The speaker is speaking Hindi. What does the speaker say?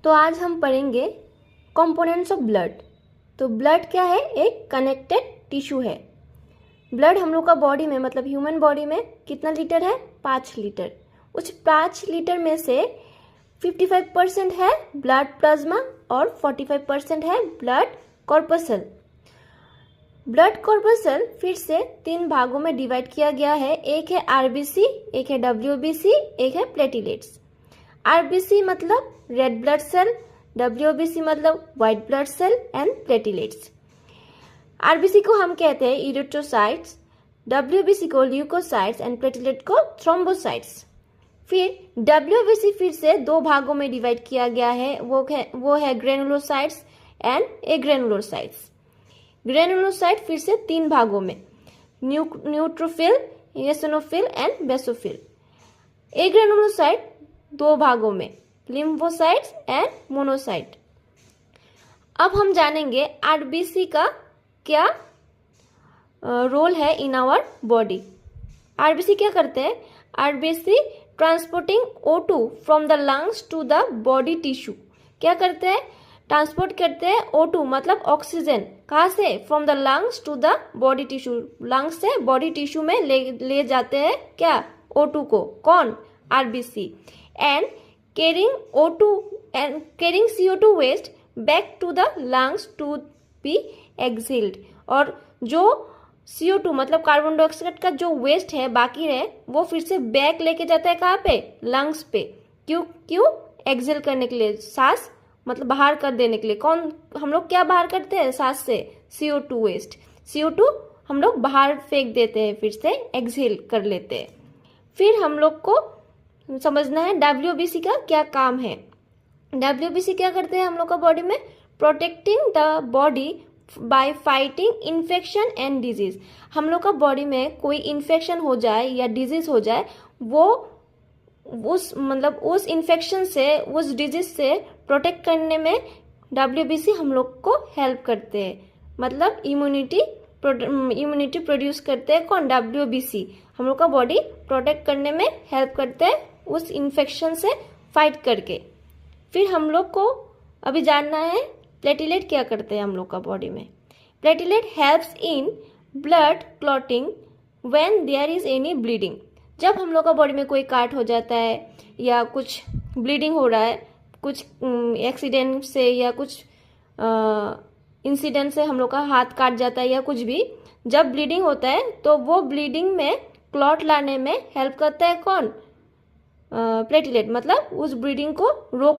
तो आज हम पढ़ेंगे कंपोनेंट्स ऑफ ब्लड। तो ब्लड क्या है? एक कनेक्टेड टिश्यू है। ब्लड हम लोग का बॉडी में मतलब ह्यूमन बॉडी में कितना लीटर है? 5 लीटर। उस 5 लीटर में से 55% है ब्लड प्लाज्मा और 45% है ब्लड कॉर्पसल। ब्लड कॉर्पसल फिर से 3 भागों में डिवाइड किया गया है। एक है आरबीसी, एक है डब्ल्यूबीसी, एक है प्लेटिलेट्स। आरबीसी मतलब रेड ब्लड सेल, डब्ल्यूबीसी मतलब white blood cell and platelets. RBC को हम कहते हैं इरिथ्रोसाइट्स, डब्ल्यूबीसी को ल्यूकोसाइट्स एंड प्लेटिलेट को थ्रोम्बोसाइट्स। फिर डब्ल्यूबीसी फिर से 2 भागों में डिवाइड किया गया है। वो है ग्रेनुलोसाइट्स एंड एग्रेनुलोसाइट्स। ग्रेनुलोसाइट फिर से 3 भागों में, neutrophil, eosinophil and basophil. Agranulocyte 2 भागों में, लिम्फोसाइट्स एंड मोनोसाइट। अब हम जानेंगे आरबीसी का क्या रोल है इन आवर बॉडी। आरबीसी क्या करते हैं? RBC transporting O2 from the lungs to the body tissue. क्या करते हैं? ट्रांसपोर्ट करते हैं O2 मतलब ऑक्सीजन। कहाँ से? From the lungs to the body tissue. Lungs से बॉडी टिश्यू में ले जाते हैं क्या? O2 को। कौन? RBC. And carrying CO2 waste back to the lungs to be exhaled। और जो CO2 मतलब कार्बन डाइऑक्साइड का जो वेस्ट है बाकी है वो फिर से बैक लेके जाता है कहाँ पे? लंग्स पे। क्यों? एक्सेल करने के लिए, सांस मतलब बाहर कर देने के लिए। कौन हम लोग क्या बाहर करते हैं सांस से? CO2 waste. CO2 हम लोग बाहर फेंक देते हैं, फिर से एक्सेल कर लेते हैं। फिर हम लोग को समझना है डब्ल्यूबीसी का क्या काम है। डब्ल्यूबीसी क्या करते हैं हम लोग का बॉडी में? Protecting the body by fighting infection and disease. हम लोग का बॉडी में कोई इन्फेक्शन हो जाए या डिजीज हो जाए, वो उस इन्फेक्शन से, उस डिजीज से प्रोटेक्ट करने में डब्ल्यूबीसी हम लोग को हेल्प करते हैं। मतलब इम्यूनिटी प्रोड्यूस करते हैं। कौन? डब्ल्यूबीसी हम लोग का बॉडी प्रोटेक्ट करने में हेल्प करते हैं उस इन्फेक्शन से फाइट करके। फिर हम लोग को अभी जानना है प्लेटिलेट क्या करते हैं हम लोग का बॉडी में। Platelet helps in blood clotting when there is any bleeding. जब हम लोग का बॉडी में कोई काट हो जाता है या कुछ ब्लीडिंग हो रहा है, कुछ एक्सीडेंट से या कुछ इंसिडेंट से हम लोग का हाथ काट जाता है या कुछ भी, जब ब्लीडिंग होता है तो वो ब्लीडिंग में क्लॉट लाने में हेल्प करता है। कौन? प्लेटिलेट मतलब उस ब्लीडिंग को रोक